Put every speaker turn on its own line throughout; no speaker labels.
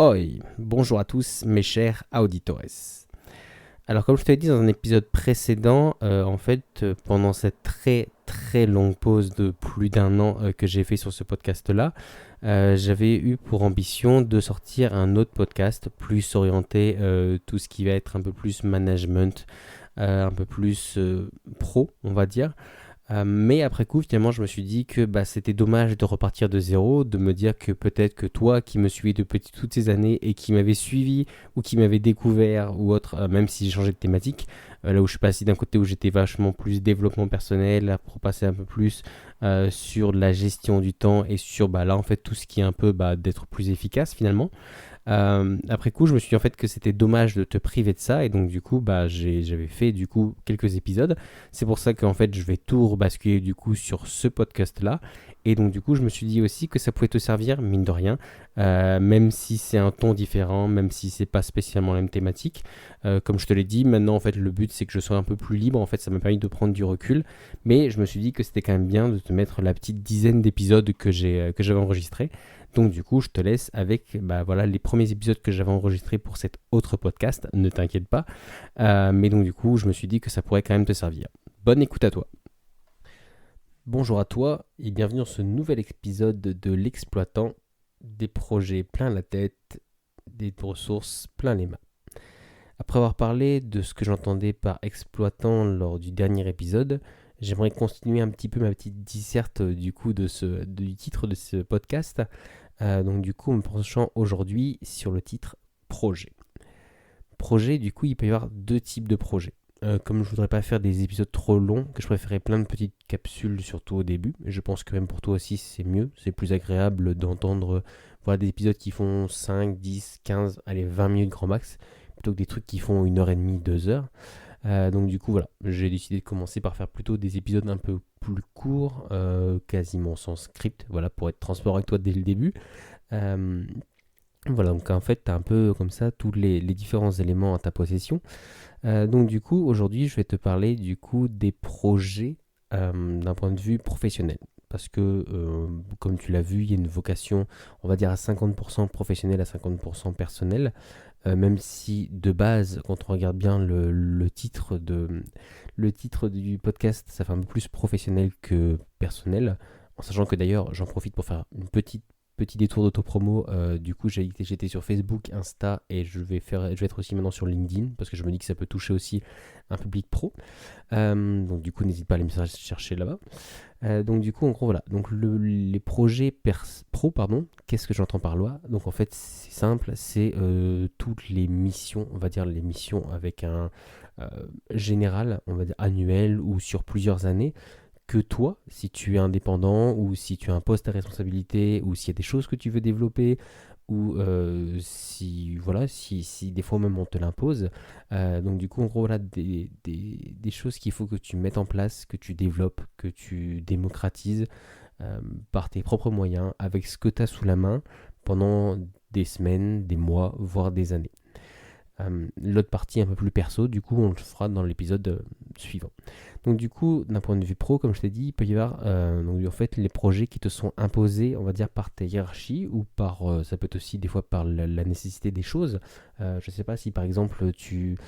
Hoi, bonjour à tous mes chers auditores. Alors comme je te l'ai dit dans un épisode précédent, pendant cette très longue pause de plus d'un an que j'ai fait sur ce podcast-là, j'avais eu pour ambition de sortir un autre podcast plus orienté tout ce qui va être un peu plus management, un peu plus pro on va dire. Mais après coup, finalement, je me suis dit que c'était dommage de repartir de zéro, de me dire que peut-être que toi qui me suivais depuis toutes ces années et qui m'avais suivi ou qui m'avait découvert ou autre, même si j'ai changé de thématique, là où je suis passé d'un côté où j'étais vachement plus développement personnel, pour passer un peu plus sur la gestion du temps et sur là en fait tout ce qui est un peu d'être plus efficace finalement. Après coup, je me suis dit en fait que c'était dommage de te priver de ça et donc du coup, j'avais fait du coup quelques épisodes. C'est pour ça qu'en fait, je vais tout rebasculer du coup sur ce podcast-là. Et donc du coup, je me suis dit aussi que ça pouvait te servir, mine de rien, même si c'est un ton différent, même si c'est pas spécialement la même thématique. Comme je te l'ai dit, maintenant en fait, le but c'est que je sois un peu plus libre. En fait, ça m'a permis de prendre du recul, mais je me suis dit que c'était quand même bien de te mettre la petite dizaine d'épisodes que j'avais enregistrés. Donc du coup, je te laisse avec les premiers épisodes que j'avais enregistrés pour cet autre podcast, ne t'inquiète pas. Mais donc du coup, je me suis dit que ça pourrait quand même te servir. Bonne écoute à toi. Bonjour à toi et bienvenue dans ce nouvel épisode de l'exploitant, des projets plein la tête, des ressources plein les mains. Après avoir parlé de ce que j'entendais par exploitant lors du dernier épisode, j'aimerais continuer un petit peu ma petite disserte du coup du titre de ce podcast. Donc du coup, me penchant aujourd'hui sur le titre projet. Projet, du coup, il peut y avoir deux types de projets. Comme je voudrais pas faire des épisodes trop longs, que je préférais plein de petites capsules, surtout au début. Et je pense que même pour toi aussi, c'est mieux. C'est plus agréable d'entendre des épisodes qui font 5, 10, 15, allez, 20 minutes grand max, plutôt que des trucs qui font 1h30, 2 heures. Donc du coup, voilà, j'ai décidé de commencer par faire plutôt des épisodes un peu plus courts, quasiment sans script, voilà, pour être transparent avec toi dès le début. Euh, voilà, donc en fait, tu as un peu comme ça tous les différents éléments à ta possession. Donc du coup, aujourd'hui, je vais te parler du coup des projets d'un point de vue professionnel. Parce que, comme tu l'as vu, il y a une vocation, on va dire à 50% professionnelle, à 50% personnelle. Même si de base, quand on regarde bien le titre du podcast, ça fait un peu plus professionnel que personnel. En sachant que d'ailleurs, j'en profite pour faire une petit détour d'autopromo. Du coup, j'étais sur Facebook, Insta et je vais être aussi maintenant sur LinkedIn parce que je me dis que ça peut toucher aussi un public pro. Donc du coup, n'hésite pas à aller me chercher là-bas. Donc du coup, en gros, voilà. Donc les projets pro, pardon, qu'est-ce que j'entends par là? Donc en fait, c'est simple, c'est toutes les missions, on va dire les missions avec un général, on va dire annuel ou sur plusieurs années, que toi, si tu es indépendant ou si tu as un poste à responsabilité ou s'il y a des choses que tu veux développer ou si des fois même on te l'impose. Donc du coup, en gros, voilà des choses qu'il faut que tu mettes en place, que tu développes, que tu démocratises par tes propres moyens, avec ce que tu as sous la main pendant des semaines, des mois, voire des années. L'autre partie un peu plus perso, du coup, on le fera dans l'épisode suivant. Donc du coup, d'un point de vue pro, comme je t'ai dit, il peut y avoir donc, en fait, les projets qui te sont imposés, on va dire, par ta hiérarchie ou ça peut être aussi des fois par la nécessité des choses. Je ne sais pas si par exemple tu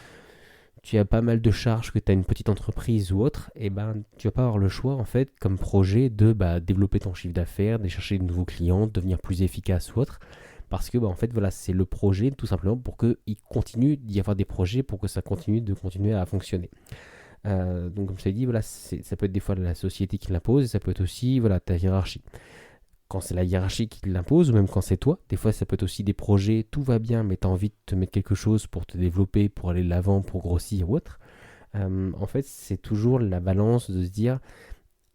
as pas mal de charges, que tu as une petite entreprise ou autre, et tu vas pas avoir le choix en fait comme projet de développer ton chiffre d'affaires, de chercher de nouveaux clients, de devenir plus efficace ou autre. Parce que en fait voilà, c'est le projet tout simplement pour qu'il continue d'y avoir des projets, pour que ça continue à fonctionner. Donc comme je t'ai dit, voilà, ça peut être des fois la société qui l'impose, et ça peut être aussi voilà, ta hiérarchie. Quand c'est la hiérarchie qui l'impose, ou même quand c'est toi, des fois ça peut être aussi des projets, tout va bien, mais tu as envie de te mettre quelque chose pour te développer, pour aller de l'avant, pour grossir ou autre. En fait, c'est toujours la balance de se dire,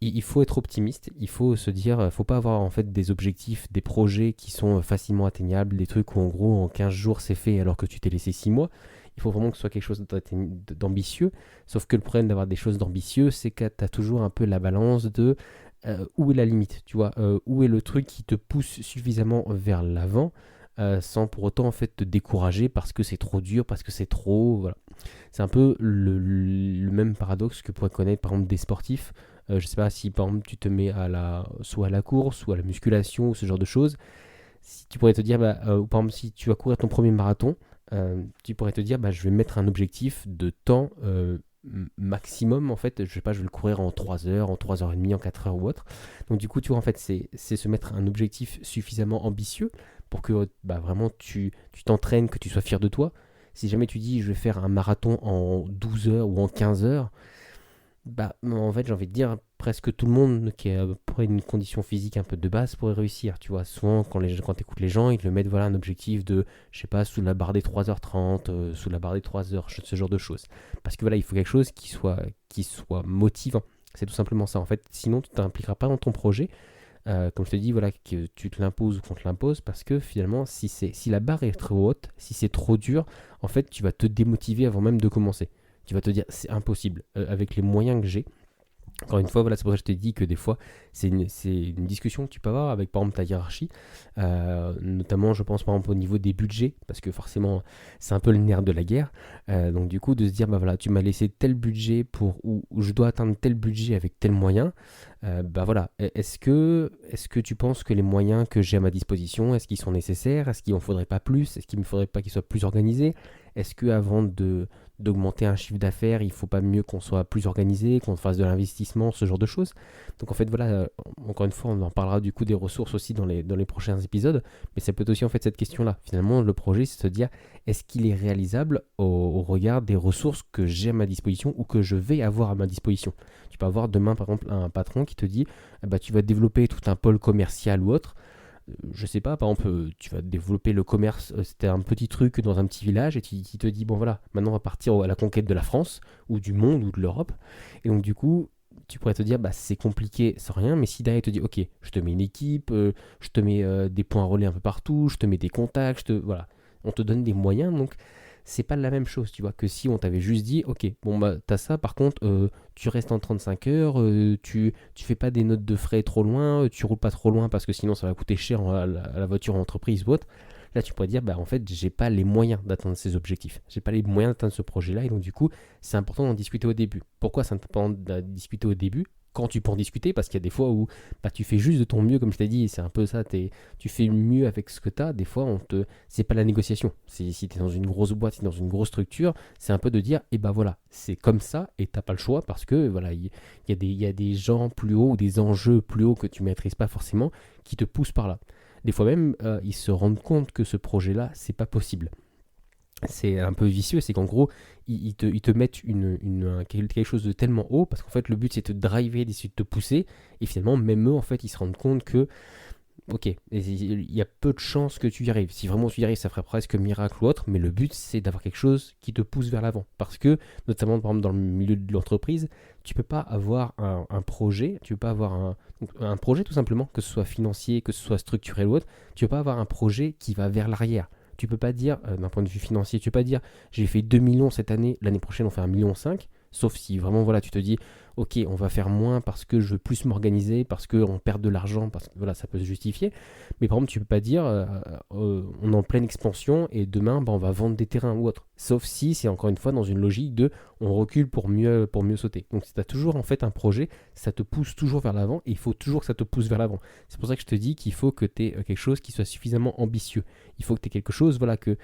il faut être optimiste, il faut se dire, faut pas avoir en fait des objectifs, des projets qui sont facilement atteignables, des trucs où en gros en 15 jours c'est fait alors que tu t'es laissé 6 mois. Il faut vraiment que ce soit quelque chose d'ambitieux. Sauf que le problème d'avoir des choses d'ambitieux, c'est que tu as toujours un peu la balance de où est la limite, tu vois, où est le truc qui te pousse suffisamment vers l'avant sans pour autant en fait te décourager parce que c'est trop dur, parce que c'est trop, voilà. C'est un peu le même paradoxe que pourraient connaître par exemple des sportifs. Je sais pas si par exemple tu te mets soit à la course ou à la musculation ou ce genre de choses. Si tu pourrais te dire, ou par exemple, si tu vas courir ton premier marathon, tu pourrais te dire, je vais mettre un objectif de temps maximum, en fait, je sais pas, je vais le courir en 3 heures, en 3 heures et demie, en 4 heures ou autre. Donc du coup, tu vois, en fait, c'est se mettre un objectif suffisamment ambitieux pour que vraiment tu t'entraînes, que tu sois fier de toi. Si jamais tu dis, je vais faire un marathon en 12 heures ou en 15 heures, en fait, j'ai envie de dire, presque tout le monde qui a à peu près une condition physique un peu de base pourrait réussir. Tu vois, souvent, quand tu écoutes les gens, ils te le mettent, voilà, un objectif de, je sais pas, sous la barre des 3h30, sous la barre des 3 heures, ce genre de choses. Parce que voilà, il faut quelque chose qui soit motivant. C'est tout simplement ça. En fait, sinon, tu t'impliqueras pas dans ton projet. Comme je te dis, voilà, que tu te l'imposes ou qu'on te l'impose, parce que finalement, si la barre est trop haute, si c'est trop dur, en fait, tu vas te démotiver avant même de commencer. Tu vas te dire, c'est impossible, avec les moyens que j'ai. Encore une fois, voilà, c'est pour ça que je t'ai dit que des fois, c'est une discussion que tu peux avoir avec, par exemple, ta hiérarchie. Notamment, je pense, par exemple, au niveau des budgets, parce que forcément, c'est un peu le nerf de la guerre. Donc, du coup, de se dire, voilà, tu m'as laissé tel budget ou je dois atteindre tel budget avec tel moyen. Voilà, est-ce que tu penses que les moyens que j'ai à ma disposition, est-ce qu'ils sont nécessaires? Est-ce qu'il n'en faudrait pas plus? Est-ce qu'il ne me faudrait pas qu'ils soient plus organisés? Est-ce que avant d'augmenter un chiffre d'affaires, il faut pas mieux qu'on soit plus organisé, qu'on fasse de l'investissement, ce genre de choses. Donc en fait voilà, encore une fois, on en parlera du coup des ressources aussi dans les prochains épisodes, mais ça peut être aussi en fait cette question-là. Finalement, le projet, c'est de se dire, est-ce qu'il est réalisable au regard des ressources que j'ai à ma disposition ou que je vais avoir à ma disposition. Tu peux avoir demain par exemple un patron qui te dit, tu vas développer tout un pôle commercial ou autre. Je sais pas, par exemple, tu vas développer le commerce, c'était un petit truc dans un petit village et qui te dit, bon voilà, maintenant on va partir à la conquête de la France ou du monde ou de l'Europe. Et donc du coup, tu pourrais te dire, c'est compliqué, c'est rien, mais si derrière il te dit, ok, je te mets une équipe, je te mets des points relais un peu partout, je te mets des contacts, voilà, on te donne des moyens, donc c'est pas la même chose, tu vois, que si on t'avait juste dit, ok, bon t'as ça, par contre, tu restes en 35 heures, tu fais pas des notes de frais trop loin, tu roules pas trop loin parce que sinon ça va coûter cher à la voiture en entreprise ou autre. Là, tu pourrais dire, en fait, j'ai pas les moyens d'atteindre ces objectifs. J'ai pas les moyens d'atteindre ce projet-là. Et donc, du coup, c'est important d'en discuter au début. Pourquoi c'est important de discuter au début? Quand tu peux en discuter, parce qu'il y a des fois où tu fais juste de ton mieux, comme je t'ai dit, c'est un peu ça, tu fais mieux avec ce que tu as. Des fois, c'est pas la négociation. Si tu es dans une grosse boîte, si tu es dans une grosse structure, c'est un peu de dire, voilà, c'est comme ça et t'as pas le choix parce que voilà, il y a des gens plus hauts ou des enjeux plus hauts que tu maîtrises pas forcément qui te poussent par là. Des fois même, ils se rendent compte que ce projet-là, c'est pas possible. C'est un peu vicieux, c'est qu'en gros, ils te mettent quelque chose de tellement haut, parce qu'en fait, le but, c'est de te driver, d'essayer de te pousser, et finalement, même eux, en fait, ils se rendent compte que, ok, il y a peu de chances que tu y arrives. Si vraiment tu y arrives, ça ferait presque miracle ou autre, mais le but, c'est d'avoir quelque chose qui te pousse vers l'avant. Parce que, notamment, par exemple, dans le milieu de l'entreprise, tu peux pas avoir un projet, tu peux pas avoir un projet tout simplement, que ce soit financier, que ce soit structurel ou autre, tu peux pas avoir un projet qui va vers l'arrière. Tu peux pas dire, d'un point de vue financier, tu peux pas dire, j'ai fait 2 millions cette année, l'année prochaine on fait 1,5 million, sauf si vraiment, voilà, tu te dis, ok, on va faire moins parce que je veux plus m'organiser, parce qu'on perd de l'argent, parce que voilà, ça peut se justifier. Mais par exemple, tu peux pas dire, on est en pleine expansion et demain, on va vendre des terrains ou autre. Sauf si c'est encore une fois dans une logique de, on recule pour mieux sauter. Donc si tu as toujours en fait un projet, ça te pousse toujours vers l'avant et il faut toujours que ça te pousse vers l'avant. C'est pour ça que je te dis qu'il faut que tu aies quelque chose qui soit suffisamment ambitieux. Il faut que tu aies quelque chose, voilà, que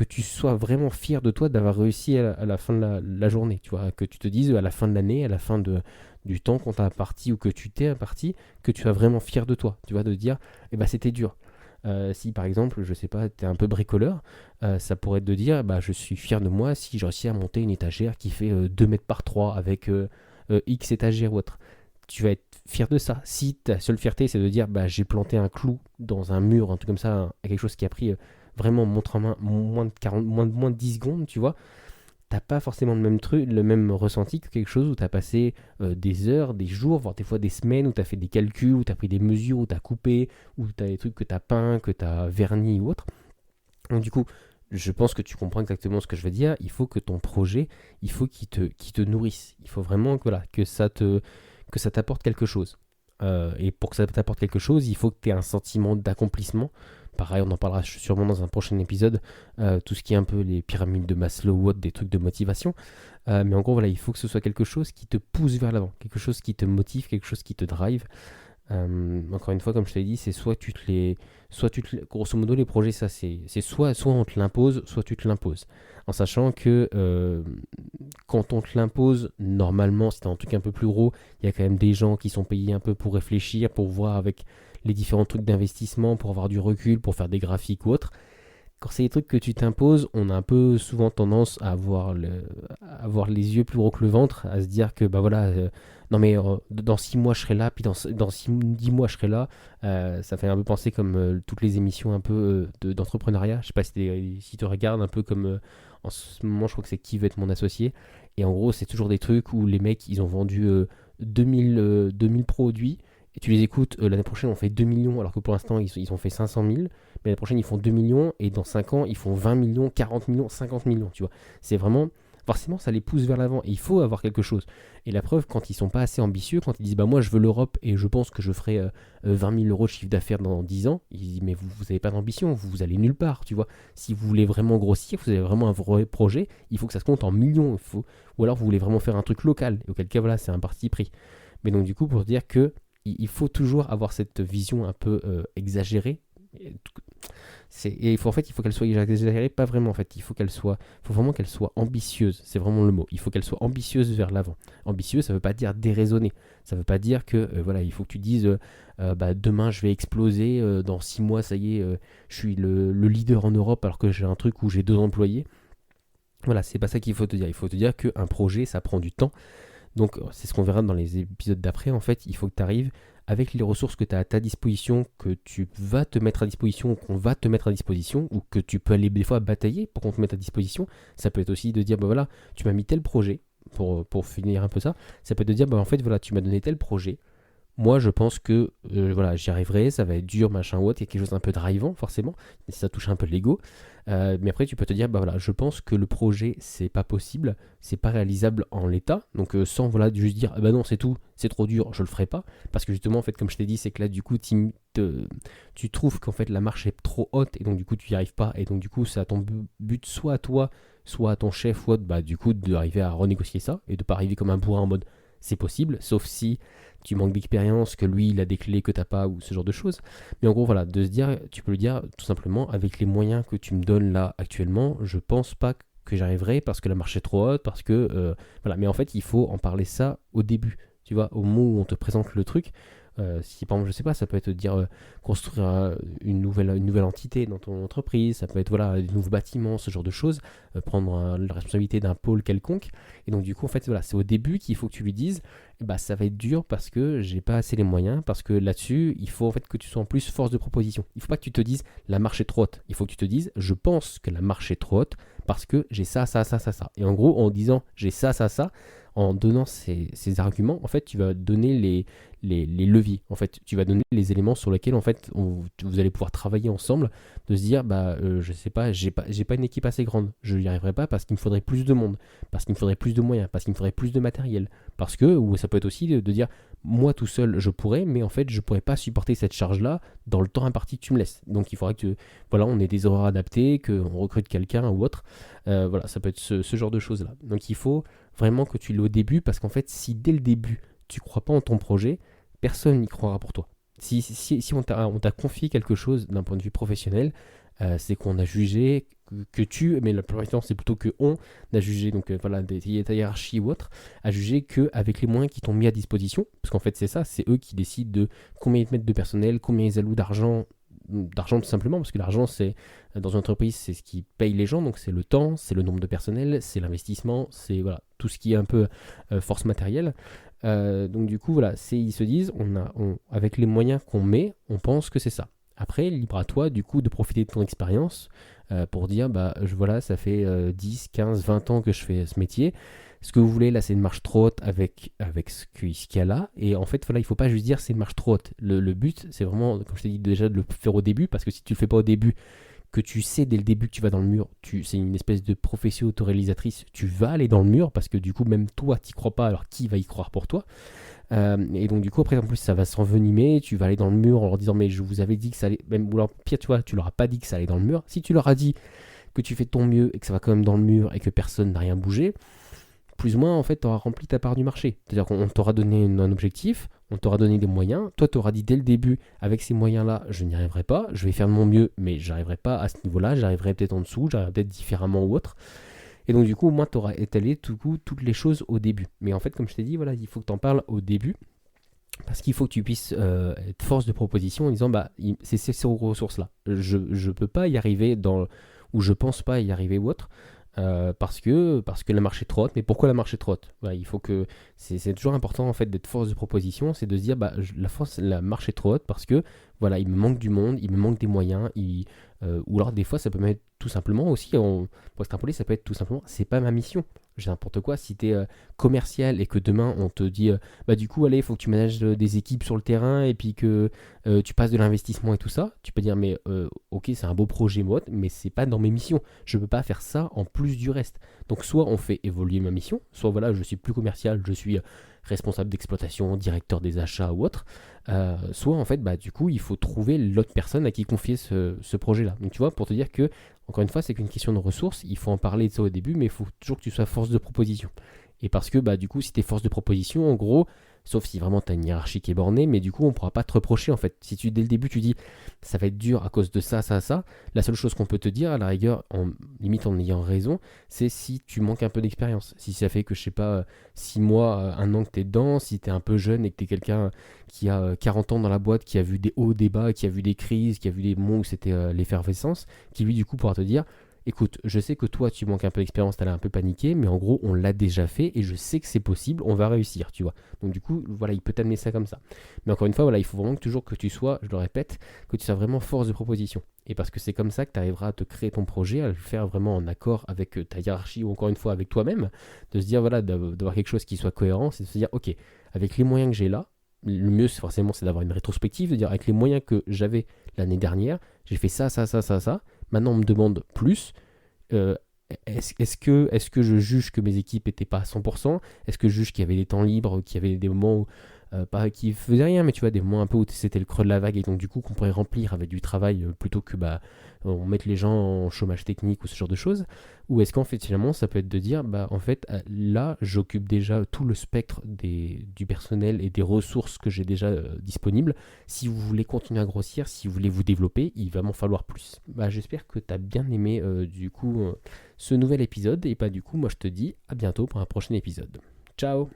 tu sois vraiment fier de toi d'avoir réussi à la fin de la journée, tu vois, que tu te dises à la fin de l'année, à la fin du temps qu'on t'a imparti ou que tu t'es imparti, que tu sois vraiment fier de toi, tu vois, de dire, c'était dur. Si par exemple, je sais pas, tu es un peu bricoleur, ça pourrait être de dire, je suis fier de moi si j'ai réussi à monter une étagère qui fait 2 mètres par 3 avec X étagères ou autre. Tu vas être fier de ça. Si ta seule fierté, c'est de dire, j'ai planté un clou dans un mur, un truc comme ça, quelque chose qui a pris vraiment montre en main moins de 10 secondes, tu vois, t'as pas forcément le même truc, le même ressenti que quelque chose où t'as passé des heures, des jours, voire des fois des semaines, où t'as fait des calculs, où t'as pris des mesures, où t'as coupé, où t'as des trucs que t'as peint, que t'as verni ou autre. Donc du coup, je pense que tu comprends exactement ce que je veux dire. Il faut que ton projet, il faut qu'il te nourrisse. Il faut vraiment que ça t'apporte quelque chose. Et pour que ça t'apporte quelque chose, il faut que tu aies un sentiment d'accomplissement. Pareil, on en parlera sûrement dans un prochain épisode, tout ce qui est un peu les pyramides de Maslow ou autre, des trucs de motivation. Mais en gros, voilà, il faut que ce soit quelque chose qui te pousse vers l'avant, quelque chose qui te motive, quelque chose qui te drive. Encore une fois, comme je t'ai dit, c'est grosso modo, les projets, ça, c'est soit on te l'impose, soit tu te l'imposes. En sachant que quand on te l'impose, normalement, si t'as un truc un peu plus gros, il y a quand même des gens qui sont payés un peu pour réfléchir, pour voir avec les différents trucs d'investissement, pour avoir du recul, pour faire des graphiques ou autre. Quand c'est des trucs que tu t'imposes, on a un peu souvent tendance à avoir les yeux plus gros que le ventre, à se dire que bah voilà, non mais dans 6 mois je serai là, puis dans 10 mois je serai là. Ça fait un peu penser comme toutes les émissions un peu d'entrepreneuriat. Je sais pas si tu regardes un peu comme en ce moment, je crois que c'est Qui veut être mon associé. Et en gros, c'est toujours des trucs où les mecs ils ont vendu 2000 produits. Et tu les écoutes, l'année prochaine on fait 2 millions, alors que pour l'instant ils ont fait 500 000. Mais l'année prochaine, ils font 2 millions et dans 5 ans, ils font 20 millions, 40 millions, 50 millions, tu vois. C'est vraiment, forcément, ça les pousse vers l'avant et il faut avoir quelque chose. Et la preuve, quand ils sont pas assez ambitieux, quand ils disent, bah moi je veux l'Europe et je pense que je ferai 20 000 euros de chiffre d'affaires dans 10 ans, ils disent, mais vous n'avez pas d'ambition, vous allez nulle part, tu vois. Si vous voulez vraiment grossir, vous avez vraiment un vrai projet, il faut que ça se compte en millions, ou alors vous voulez vraiment faire un truc local, et auquel cas, voilà, c'est un parti pris. Mais donc, du coup, pour dire que il faut toujours avoir cette vision un peu exagérée. Et en fait, il faut qu'elle soit exagérée, pas vraiment en fait. Faut vraiment qu'elle soit ambitieuse. C'est vraiment le mot. Il faut qu'elle soit ambitieuse vers l'avant. Ambitieuse, ça veut pas dire déraisonner. Ça veut pas dire que voilà, il faut que tu dises bah, demain je vais exploser, dans 6 mois ça y est, je suis le leader en Europe alors que j'ai un truc où j'ai 2 employés. Voilà, c'est pas ça qu'il faut te dire. Il faut te dire qu'un projet, ça prend du temps. Donc, c'est ce qu'on verra dans les épisodes d'après. En fait, il faut que tu arrives avec les ressources que tu as à ta disposition, que tu vas te mettre à disposition, qu'on va te mettre à disposition, ou que tu peux aller des fois batailler pour qu'on te mette à disposition. Ça peut être aussi de dire, bah voilà, tu m'as mis tel projet, pour finir un peu ça. Ça peut être de dire, bah en fait, voilà, tu m'as donné tel projet. Moi, je pense que voilà, j'y arriverai, ça va être dur, machin ou autre. Il y a quelque chose d'un peu drivant, forcément. Ça touche un peu de l'ego. Mais après, tu peux te dire, bah voilà, je pense que le projet, c'est pas possible, c'est pas réalisable en l'état. Donc, sans voilà, juste dire, ah bah non, c'est tout, c'est trop dur, je le ferai pas. Parce que justement, en fait, comme je t'ai dit, c'est que là, du coup, tu trouves qu'en fait, la marche est trop haute et donc, du coup, tu n'y arrives pas. Et donc, du coup, c'est à ton but, soit à toi, soit à ton chef, ou autre, bah, du coup, d'arriver à renégocier ça et de pas arriver comme un bourrin en mode, c'est possible, sauf si tu manques d'expérience, que lui il a des clés que t'as pas ou ce genre de choses. Mais en gros voilà, de se dire, tu peux le dire tout simplement, avec les moyens que tu me donnes là actuellement, je pense pas que j'arriverai parce que la marche est trop haute, parce que voilà. Mais en fait il faut en parler ça au début, tu vois, au moment où on te présente le truc. Si par exemple, je sais pas, ça peut être de dire construire une nouvelle entité dans ton entreprise, ça peut être voilà, des nouveaux bâtiments, ce genre de choses, prendre la responsabilité d'un pôle quelconque. Et donc du coup, en fait, voilà, c'est au début qu'il faut que tu lui dises, bah ça va être dur parce que j'ai pas assez les moyens, parce que là-dessus, il faut en fait que tu sois en plus force de proposition. Il faut pas que tu te dises la marche est trop haute. Il faut que tu te dises je pense que la marche est trop haute parce que j'ai ça, ça, ça, ça, ça. Et en gros, en disant j'ai ça, ça, ça, en donnant ces arguments, en fait, tu vas donner les leviers. En fait, tu vas donner les éléments sur lesquels en fait vous allez pouvoir travailler ensemble, de se dire bah je sais pas, j'ai pas une équipe assez grande, je n'y arriverai pas parce qu'il me faudrait plus de monde, parce qu'il me faudrait plus de moyens, parce qu'il me faudrait plus de matériel, parce que ou ça peut être aussi de dire moi tout seul je pourrais, mais en fait je pourrais pas supporter cette charge là dans le temps imparti que tu me laisses. Donc il faudra que voilà, on ait des horaires adaptés, qu'on recrute quelqu'un ou autre. Voilà, ça peut être ce genre de choses là. Donc il faut vraiment que tu l'aies au début, parce qu'en fait si dès le début tu crois pas en ton projet, personne n'y croira pour toi. Si on t'a confié quelque chose d'un point de vue professionnel, c'est qu'on a jugé mais la plupart du temps c'est plutôt que on a jugé, donc voilà, ta hiérarchie ou autre, a jugé qu'avec les moyens qui t'ont mis à disposition, parce qu'en fait c'est ça, c'est eux qui décident de combien ils te mettent de personnel, combien ils allouent d'argent tout simplement, parce que l'argent c'est dans une entreprise c'est ce qui paye les gens, donc c'est le temps, c'est le nombre de personnel, c'est l'investissement, c'est voilà, tout ce qui est un peu force matérielle. Donc du coup voilà, ils se disent avec les moyens qu'on met, on pense que c'est ça. Après, libre à toi du coup de profiter de ton expérience pour dire bah voilà, ça fait 10, 15, 20 ans que je fais ce métier. Ce que vous voulez là, c'est une marche trop haute avec ce qu'il y a là. Et en fait, voilà, il ne faut pas juste dire c'est une marche trop haute. Le but, c'est vraiment, comme je t'ai dit déjà, de le faire au début, parce que si tu le fais pas au début, que tu sais dès le début que tu vas dans le mur, c'est une espèce de prophétie autoréalisatrice, tu vas aller dans le mur, parce que du coup, même toi, tu n'y crois pas, alors qui va y croire pour toi? Et donc du coup, après, en plus, ça va s'envenimer, tu vas aller dans le mur en leur disant, mais je vous avais dit que ça allait, même, ou alors pire, tu vois, tu leur as pas dit que ça allait dans le mur. Si tu leur as dit que tu fais de ton mieux et que ça va quand même dans le mur et que personne n'a rien bougé, plus ou moins, en fait, tu auras rempli ta part du marché. C'est-à-dire qu'on t'aura donné un objectif, on t'aura donné des moyens, toi t'auras dit dès le début, avec ces moyens-là, je n'y arriverai pas, je vais faire de mon mieux, mais j'arriverai pas à ce niveau-là, j'arriverai peut-être en dessous, j'arriverai peut-être différemment ou autre. Et donc du coup, au moins, tu auras étalé toutes les choses au début. Mais en fait, comme je t'ai dit, voilà, il faut que tu en parles au début, parce qu'il faut que tu puisses être force de proposition en disant, c'est ces ressources-là. Je ne peux pas y arriver ou je pense pas y arriver ou autre. Parce que la marche est trop haute. Mais pourquoi la marche est trop haute? Il faut que c'est toujours important en fait d'être force de proposition, c'est de se dire la marche est trop haute parce que voilà, il me manque du monde, il me manque des moyens, ou alors des fois ça peut même être tout simplement aussi, pour extrapoler, ça peut être tout simplement c'est pas ma mission. J'ai n'importe quoi, si tu es commercial et que demain on te dit du coup allez, il faut que tu manages des équipes sur le terrain et puis que tu passes de l'investissement et tout ça, tu peux dire mais ok, c'est un beau projet mode, mais c'est pas dans mes missions, je peux pas faire ça en plus du reste. Donc soit on fait évoluer ma mission, soit voilà, je suis plus commercial, je suis responsable d'exploitation, directeur des achats ou autre, soit en fait du coup il faut trouver l'autre personne à qui confier ce projet-là. Donc tu vois, pour te dire que encore une fois, c'est qu'une question de ressources, il faut en parler de ça au début, mais il faut toujours que tu sois force de proposition. Et parce que du coup, si tu es force de proposition, en gros, sauf si vraiment tu as une hiérarchie qui est bornée, mais du coup, on ne pourra pas te reprocher en fait. Si dès le début tu dis ça va être dur à cause de ça, ça, ça, la seule chose qu'on peut te dire, à la rigueur, limite en ayant raison, c'est si tu manques un peu d'expérience. Si ça fait que, je sais pas, 6 mois, 1 an que tu es dedans, si tu es un peu jeune et que tu es quelqu'un qui a 40 ans dans la boîte, qui a vu des hauts, des bas, qui a vu des crises, qui a vu des moments où c'était l'effervescence, qui lui du coup pourra te dire écoute, je sais que toi tu manques un peu d'expérience, t'as l'air un peu paniqué, mais en gros on l'a déjà fait et je sais que c'est possible, on va réussir, tu vois. Donc du coup, voilà, il peut t'amener ça comme ça. Mais encore une fois, voilà, il faut vraiment toujours que tu sois, je le répète, que tu sois vraiment force de proposition. Et parce que c'est comme ça que tu arriveras à te créer ton projet, à le faire vraiment en accord avec ta hiérarchie ou encore une fois avec toi-même, de se dire voilà, d'avoir quelque chose qui soit cohérent, c'est de se dire ok, avec les moyens que j'ai là, le mieux forcément c'est d'avoir une rétrospective, de dire avec les moyens que j'avais l'année dernière, j'ai fait ça, ça, ça, ça, ça. Maintenant on me demande plus. Euh, est-ce que je juge que mes équipes n'étaient pas à 100%? Est-ce que je juge qu'il y avait des temps libres, qu'il y avait des moments où, pas qui faisaient rien, mais tu vois, des moments un peu où c'était le creux de la vague et donc du coup qu'on pourrait remplir avec du travail plutôt que on mette les gens en chômage technique ou ce genre de choses? Ou est-ce qu'en fait finalement ça peut être de dire en fait là j'occupe déjà tout le spectre du personnel et des ressources que j'ai déjà disponibles. Si vous voulez continuer à grossir, si vous voulez vous développer, il va m'en falloir plus. J'espère que tu as bien aimé du coup ce nouvel épisode et du coup moi je te dis à bientôt pour un prochain épisode. Ciao.